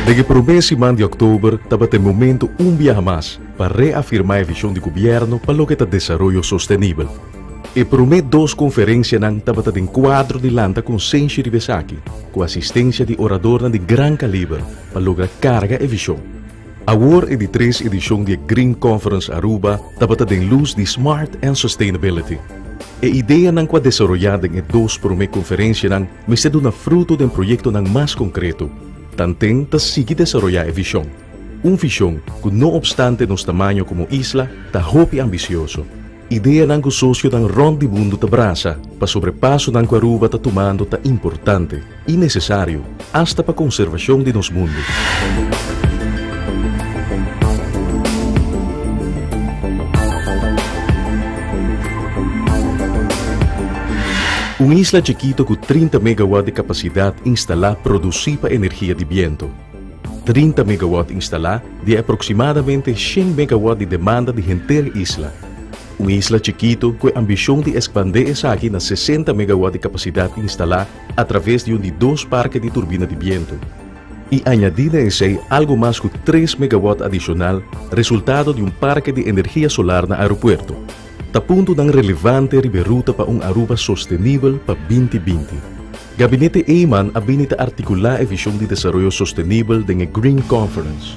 Desde el primer semana de octubre, estaba el momento un viaje más para reafirmar la visión del gobierno para lo que es el desarrollo sostenible. El primer dos conferencias estaba en cuadro de lanta con Senshi Ribesaki, con asistencia de oradores de gran calibre para lograr carga y visión. Ahora es la 3 edición de Green Conference Aruba, estaba en luz de Smart and Sustainability. La idea que desarrollada en las dos primeras conferencias me se da fruto de un proyecto más concreto. Tanto ta sigue desarrollar visión. Visión que no obstante nuestro tamaño como isla, está joven y ambicioso. Idea que socio dan ron de mundo te abraza, para sobrepaso que Aruba está tomando ta importante y necesario, hasta para conservación de nuestro mundo. Una isla chiquita con 30 MW de capacidad instalada producir energía de viento. 30 MW instalada de aproximadamente 100 MW de demanda de entera isla. Una isla chiquita con ambición de expandir esa aquí a 60 MW de capacidad instalada a través de dos parques de turbina de viento. Y añadir a ese algo más que 3 MW adicional, resultado de un parque de energía solar en el aeropuerto. Punto tan relevante ruta para un Aruba sostenible para 2020. Gabinete Eyman habilita articular la visión de desarrollo sostenible de la Green Conference.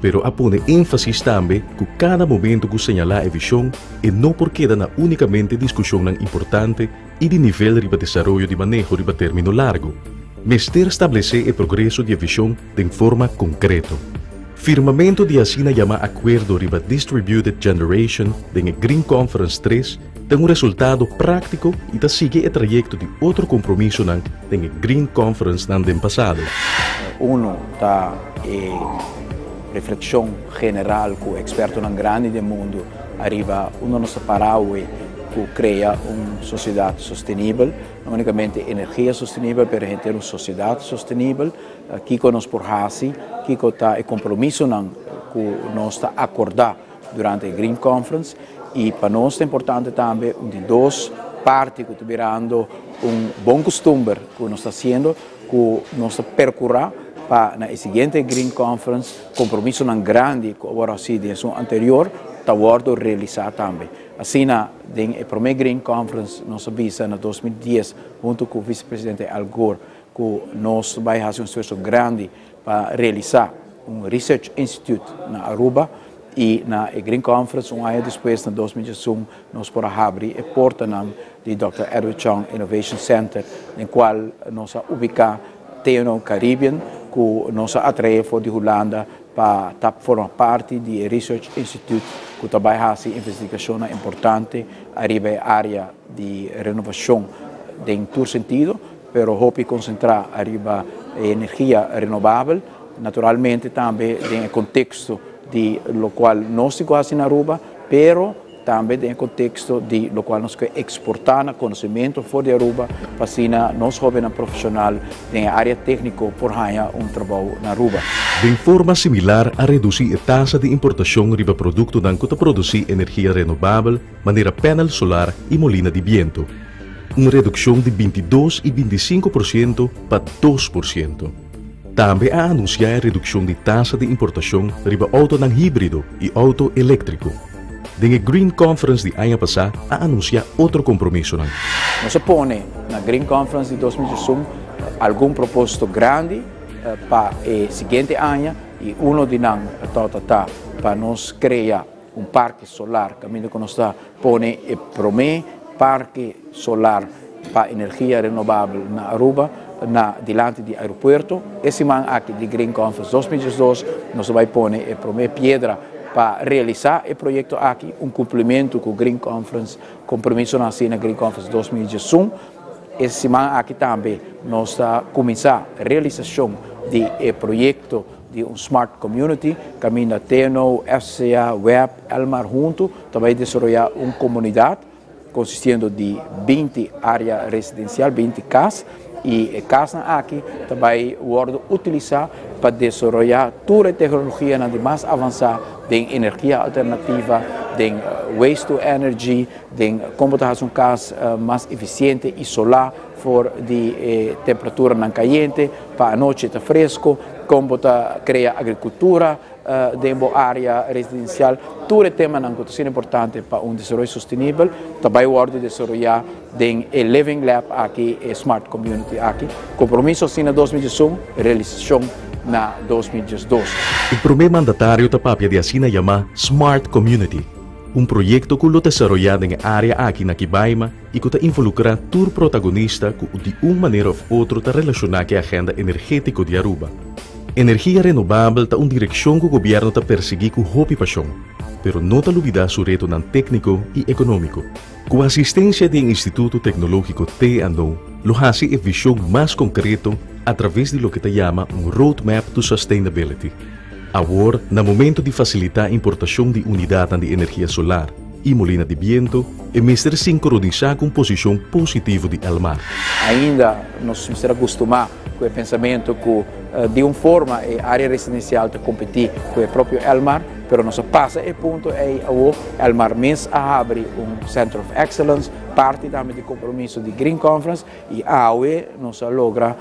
Pero pone énfasis también que cada momento que señala la visión y no porque da únicamente discusión importante y de nivel de desarrollo de manejo de término largo. Mester establecer el progreso de visión de forma concreta. Firmamento de asina llama Acuerdo riba Distributed Generation de Green Conference 3 tem un resultado práctico y ta sigue el trayecto de otro compromiso de Green Conference del pasado. Uno da reflexión general con expertos grandes del mundo arriba uno nos paraguay que crea una sociedad sostenible, no únicamente energía sostenible, pero gente una sociedad sostenible. Aquí con nos por hasi, aquí está el compromiso que nos está acordado durante el Green Conference y para nosotros es importante también de dos partes que están un buen costumbre que nos está haciendo, que nos está percurrir para la siguiente Green Conference, compromiso grande que ahora sí de eso anterior, está a realizar también. Así, en el primer Green Conference, nos avisa en 2010, junto con el vicepresidente Al Gore, que nos va a hacer un esfuerzo grande para realizar un Research Institute en Aruba y en el Green Conference, un año después, en 2011, nos podrá abrir la puerta del Dr. Edward Chong Innovation Center, en el cual nos ubica Teno Caribbean, que nos atrae de Holanda para formar parte do Research Institute, que trabalha em investigação importante arriba à área de renovação em todo sentido, pero hope concentrar arriba energia renovável, naturalmente também em contexto de lo qual nós estamos na Aruba, pero também em contexto de lo qual nós queremos exportar conhecimento fora de Aruba, para assim nós jovens profissionais em área técnica por ganhar trabalho na Aruba. De forma similar a reducir a taxa de importação de produtos que produzem energia renovável, maneira painel solar e molina de viento. Uma redução de 22 e 25% para 2%. Também a anunciar a redução de taxa de importação de auto híbrido e auto elétrico. En la Green Conference de año pasado a anunciar otro compromiso. Nos pone na Green Conference de 2021 algún propósito grande para el siguiente año y uno de ellos para nos crear un parque solar, que nos pone el primer parque solar para energía renovable en Aruba, delante del aeropuerto. Ese man aquí de Green Conference 2022 nos va a poner el primer piedra para realizar el proyecto aquí, un cumplimiento con Green Conference, compromiso na Green Conference 2021. Esta semana aquí también nos comenzar a realización del proyecto de un Smart Community, camina Teno, FCA, Web, Elmar junto, también desarrollar una comunidad consistiendo de 20 áreas residenciales, 20 casas, y casas aquí también van a utilizar para desarrollar toda la tecnología más avanzada de energía alternativa, de waste to energy, de cómo hacer un casa más eficiente y solar, por de temperatura não caliente, para a noite está fresco como crea agricultura dentro da área residencial. Todo tema é importante para desenvolvimento sustentável. Também o de desenvolver o Living Lab aqui e Smart Community aqui. Compromisso em 2021, realização na 2022. O primeiro mandatário tapapia de assina chama Smart Community, projeto que lo desarrollado em área aqui na Kibaima e que involucra todo protagonista que de uma maneira ou outra relacionar com a agenda energética de Aruba. Energia renovável está direção que o governo está perseguindo com hobby e paixão, pero não está olvidando seu reto técnico e econômico. Com a assistência do Instituto Tecnológico TNO, lo hace a visão mais concreta através de lo que se chama Roadmap to Sustainability. Agora, no momento de facilitar a importação de unidades de energia solar e molina de viento, é mestre sincronizar a composição positiva de Elmar. Ainda nós precisamos acostumar com o pensamento que, de uma forma, a área residencial está competir com o próprio Elmar, mas nosso passo é ponto o Elmar mesmo abre Center of Excellence, parte também do compromisso de Green Conference, e a AUE nós logra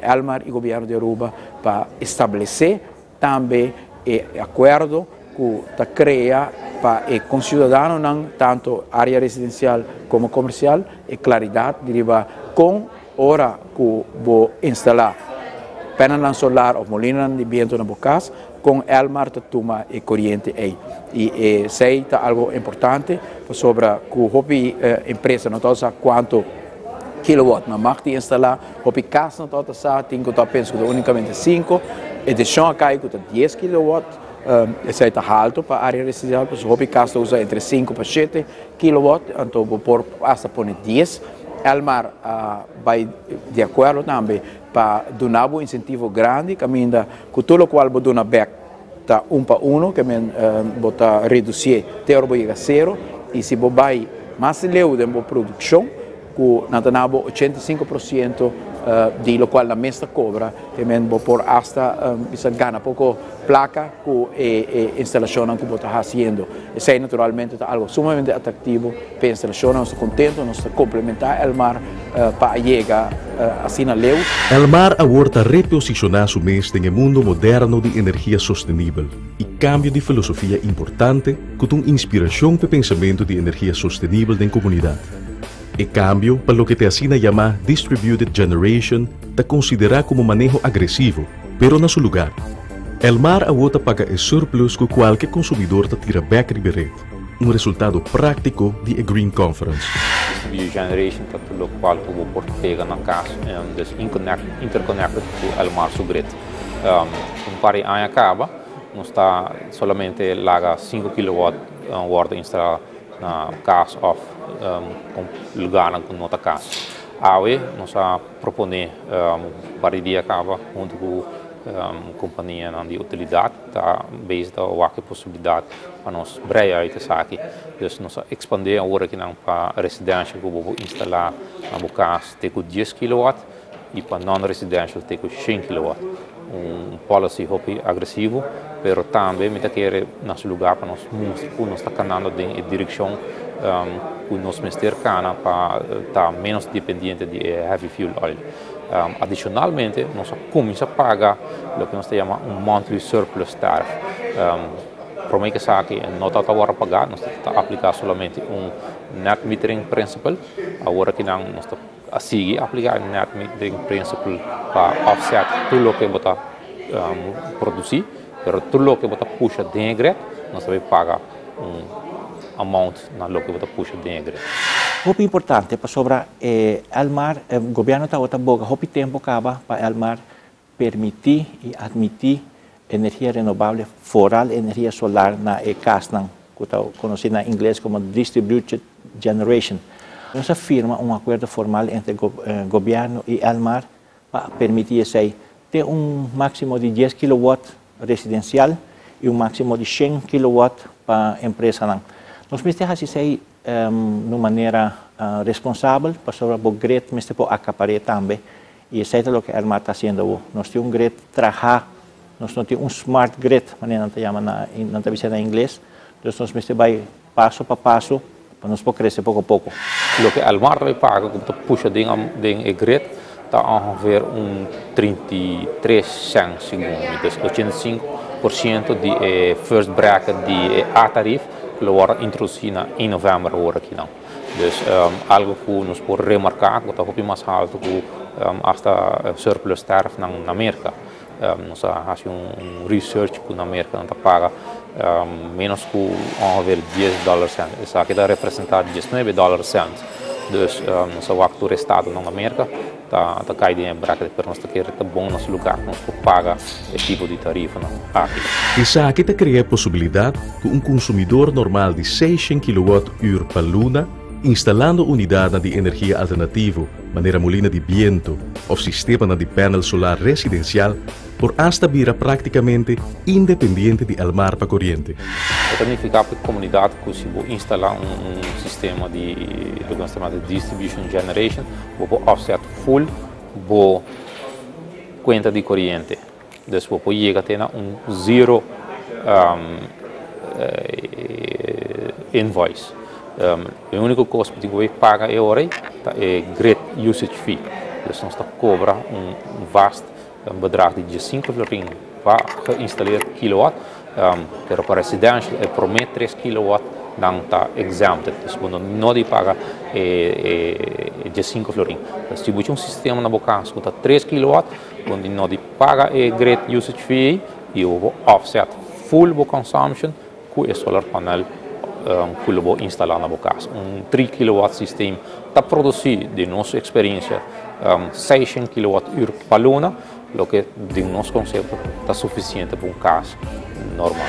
Elmar e o governo de Aruba para estabelecer também o acordo que está criado para com cidadãos, tanto área residencial como comercial, e claridade deriva com hora que vou instalar painel solar ou molina de viento na casa, com Elmar toma e corrente aí. E sei tá algo importante sobre que a empresa não sabe quanto kilowatt na máquina instalar, a casa não sabe, tem que penso que unicamente 5, e deixam a cair com 10 kilowatt. Esse está alto para a área residencial, porque a casa usa entre 5 para 7 kW, então vou pôr hasta por 10. Elmar vai de acordo também para dar um incentivo grande, caminha com tudo o qual vou dar back tá 1 para 1, que vou reduzir até o zero, e se vou vai mais leu da produção, que na 85% de lo qual la mesta cobra, que vou pôr hasta ganha pouco placa com a instalação que vou estar fazendo. Isso naturalmente é algo sumamente atrativo para a instalação, nós estamos contentes, nós estamos complementar Elmar para chegar assim na leu. Elmar agora está reposicionar seu mestre no mundo moderno de energia sustentável e cambio de filosofia importante com uma inspiração para o pensamento de energia sustentável da comunidade. E cambio, para lo que te assina chama Distributed Generation, está considerado como manejo agressivo, pero na seu lugar. Elmar agora paga o surplus que qualquer consumidor tira back de beret, resultado prático de Green Conference. Distributed Generation está tudo o qual o vou pega na casa, interconnected com Elmar su grid. Para a acaba, não está somente laga 5 kW worth instalado na casa of lugar com nota casa. AUE nós propõe para o dia acaba junto com companhia de utilidade, tá based a que possibilidade para nós breia aí aqui. Então nós expandir agora aqui para residência que vou instalar na casa tem com 10 kW e para non residential tem com 5 kW. Policy hobby agressivo, pero também me quer nosso lugar para nós mostrar que nós está caminhando em direção que nós mestre cana para estar menos dependente de heavy fuel oil. Adicionalmente, nós começamos a pagar o que nós chamamos monthly surplus tariff. Para mim que sabe não está agora a pagar, nós está a aplicar somente net metering principle. Agora que nós está a seguir aplicar net metering principle para offset tudo o que você produzir, mas tudo o que você puxa dentro, nós vai pagar amount na lo que você puxa dentro. Muito importante para sobre Elmar, o governo está outra boca, muito tempo acaba para Elmar permitir e admitir energia renovável, fora energia solar na casa, que está conhecida em inglês como Distributed Generation. Nós firma acordo formal entre o governo e Elmar para permitir ter máximo de 10 kW residencial e máximo de 100 kW para a empresa. Nós precisamos fazer de maneira responsável para sobre o grid, mas para acaparar também. E isso é o que Elmar está fazendo. Nós temos grid trabalhar, nós temos smart grid, maneira não chama em inglês. Então nós precisamos passo a passo para nós crescer pouco a pouco. O que Elmar vai pagar, como puxa dentro do grid, está ongeveer 33 cent segundo. Dus 85% de first bracket de A-tarief que wordt introduzido in novembro agora aqui não. Dus algo que nos pode remarcar, que está um mais alto que hasta surplus tariff na América. Nós fazemos research que na América não paga menos que ongeveer $10. Isso aqui está representado $19. Dus nós vamos do estado na América, tá caído em bracket, mas nós queremos que bom nosso lugar, nós paga esse tipo de tarifa aqui. Isso aqui cria a possibilidade que consumidor normal de 600 kWh por luna, instalando unidade de energia alternativa, maneira molina de viento ou sistema de painel solar residencial, por hasta vira praticamente independente de Almar para corriente. Isso significa para a comunidade que se instalar sistema de distribution generation, vou offset full, vou conta de corriente. Dus vou chegar até zero invoice. O único custo que você paga agora é grid usage fee. Dus nós cobra vasto bedrag de 5 florin para instalar kilowatt, pero para residential é por 3 kilowatt não está exempted. Dus quando não de paga de 5 florin. Dus se você sistema na boca que está 3 kilowatt, quando não de paga grid usage fee e o offset full consumption com o solar panel que eu vou instalar na boca. 3 kW sistema está produzindo de nossa experiência 600 kWh por luna, o que de nosso conceito está suficiente para caso normal.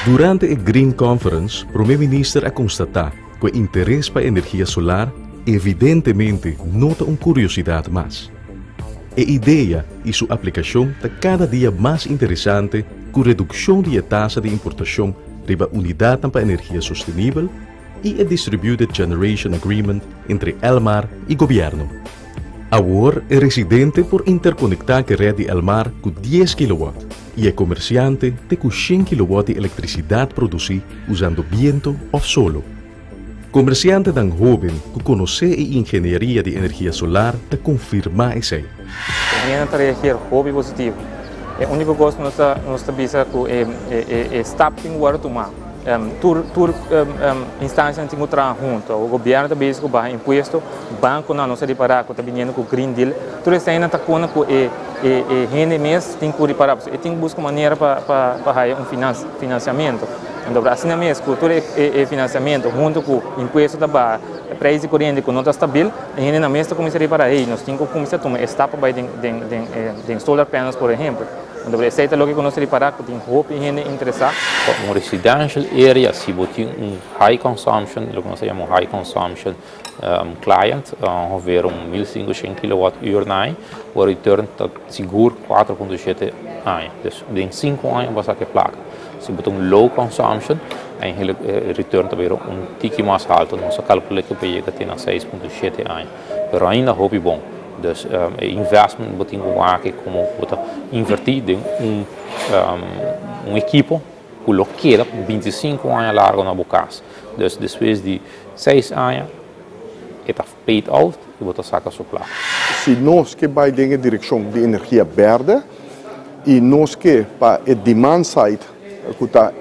Durante a Green Conference, o primeiro-ministro a constatar que o interesse para a energia solar evidentemente nota curiosidade mais. A ideia e sua aplicação está cada dia mais interessante com a redução da taxa de importação riba unidade para energia sostenível e a Distributed Generation Agreement entre Almar e governo. Agora é residente por interconectar a rede de Almar com 10 kW e é comerciante de com 100 kW de eletricidade produzida usando viento ou solo. Comerciante tão jovem que conhece a engenharia de energia solar para confirmar isso. A reagir hobby positivo. O único gosto nós bisa que stop tem agora tomar. Instância tem que trabalhar junto. O governo também com barra imposto, banco não se reparar com também com Green Deal. Tudo isso ainda está com rende mês tem que reparar. E tem que buscar maneira para financiamento. Então assim mesmo, com todo financiamento junto com imposto da barra, preço de corrente que não está estável, a gente na mesa começa a reparar. Nós temos que começar a tomar etapa para de solar panels, por exemplo. Então, essa é o que nós reparar que tem roupa e gente interessada. No residential area, se você tem high consumption, o que nós chamamos high consumption client, ongeveer 1500 kWh, o return está seguro 4,7 anos. Dus em 5 anos você vai placa. Se você tem low consumption, o return está tique mais alto, nós calculamos que vai chegar a 6,7 anos. Mas ainda é bom. Dus investment betekent que como invertir em equipo que lo queda 25 anos largo na boca. Dus depois de 6 anos está paid out e você saca sua placa. Se nós que vai em direção de energia verde e nós que para a demand side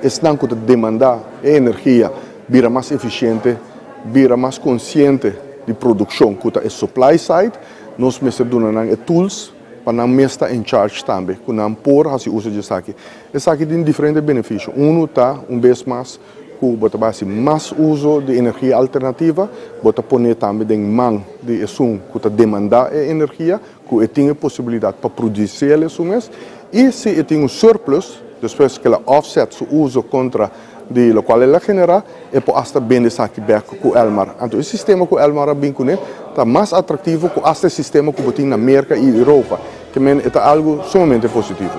estão que demandar a energia vira mais eficiente, vira mais consciente de produção que é supply side. Nós temos tools para não estar em charge também, que não por assim uso disso aqui. Isso aqui tem diferentes benefícios. Está vez mais que você vai mais uso de energia alternativa, você pode também em mão de assunto que demanda a energia, que tem a possibilidade para produzir ela e se tem surplus, depois que ela offset o uso contra de lo qual ela genera e pode hasta vender isso aqui com o Almar. Então, o sistema que o Almar está mais atrativo que o sistema que tem na América e Europa, que é algo sumamente positivo.